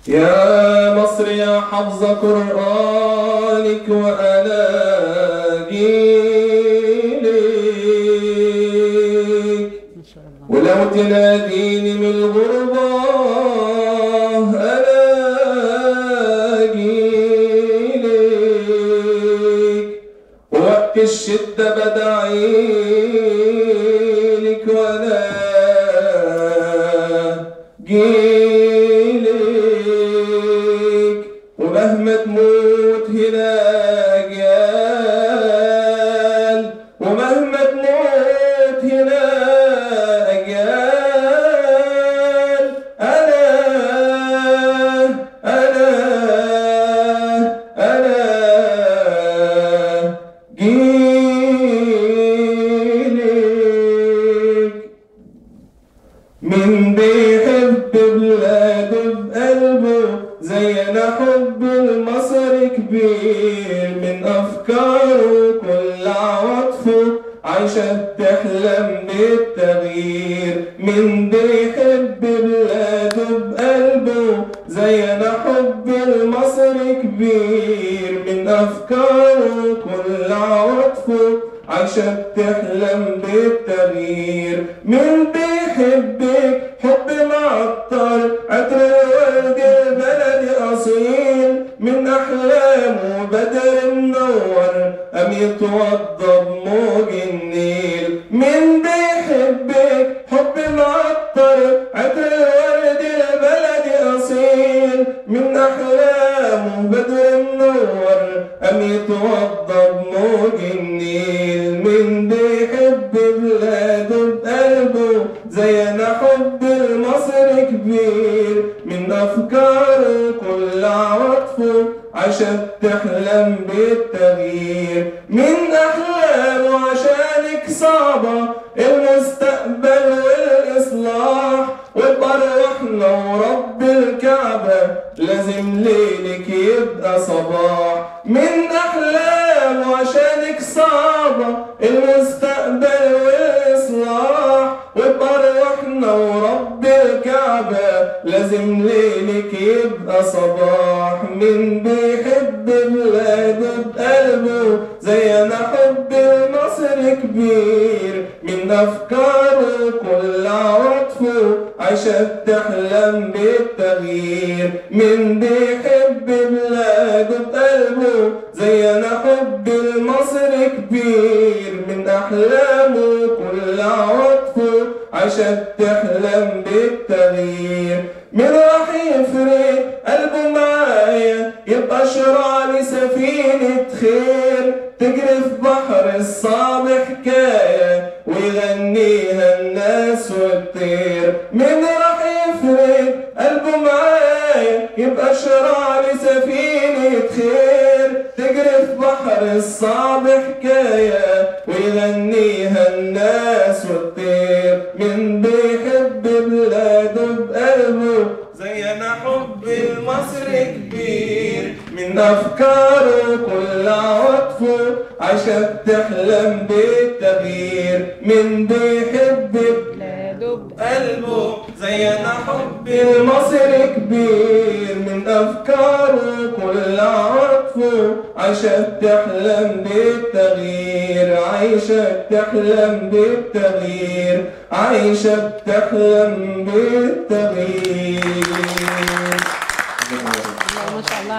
يا مصر يا حفظ قرآنك وأناجيلك، ولو تناديني من الغربة أنا أجيلك، ووقت الشدة بدعيلك وأنا جيلك، ومهما تموت هنا أجيال، ومهما تموت هنا أجيال، أنا جيلك. من بيحب بلاده بقلبه زينا حب المصر كبير، من أفكاره كل عواطفه عايشة بتحلم بالتغيير. من بيحب بلاده بقلبه زينا حب المصر كبير، من أفكاره كل عواطفه عايشة بتحلم بالتغيير. من بيحبك حب معطر عطر الورد البلدي أصيل، من أحلامه بدر منور أم يتوضى بموج النيل. من بيحبك حب معطر عطر الورد البلدي أصيل، من أحلامه بدر منور أم يتوضى بموج النيل. من بيحب بلاده بقلبه زينا حب المصر كبير، من أفكاره كل عواطفه عايشة بتحلم بالتغيير. من أحلامه عشانك صعبة المستقبل والإصلاح، وبأرواحنا ورب الكعبة لازم ليلك يبقى صباح. من أحلامه عشانك صعبة المستقبل والإصلاح، وبأرواحنا ورب الكعبة لازم ليلك يبقى صباح. من بيحب بلاده بقلبه زينا حب المصر كبير، من أفكاره كل عواطفه عايشة بتحلم بالتغيير. من بيحب بلاده بقلبه زينا حب المصر كبير، من أحلامه كل عواطفه عايشة بتحلم بالتغيير. من راح يفرق قلبه معايا يبقى شرع لسفينة خير، تجري في بحر الصعب حكاية ويغنيها الناس والطير. من راح يفرق قلبه معايا يبقى شرع لسفينة خير، تجري في بحر الصعب حكاية ويغنيها الناس والطير. من بيحب بلاده بقلبه زينا حب المصر كبير، من أفكاره كل عواطفه عايشة بتحلم بالتغيير. من بيحب بلاده بقلبه زينا حب المصر كبير، من أفكاره كل عواطفه عايشة بتحلم بالتغيير. عايشة بتحلم بالتغيير، عايشة بتحلم بالتغيير. ما شاء الله.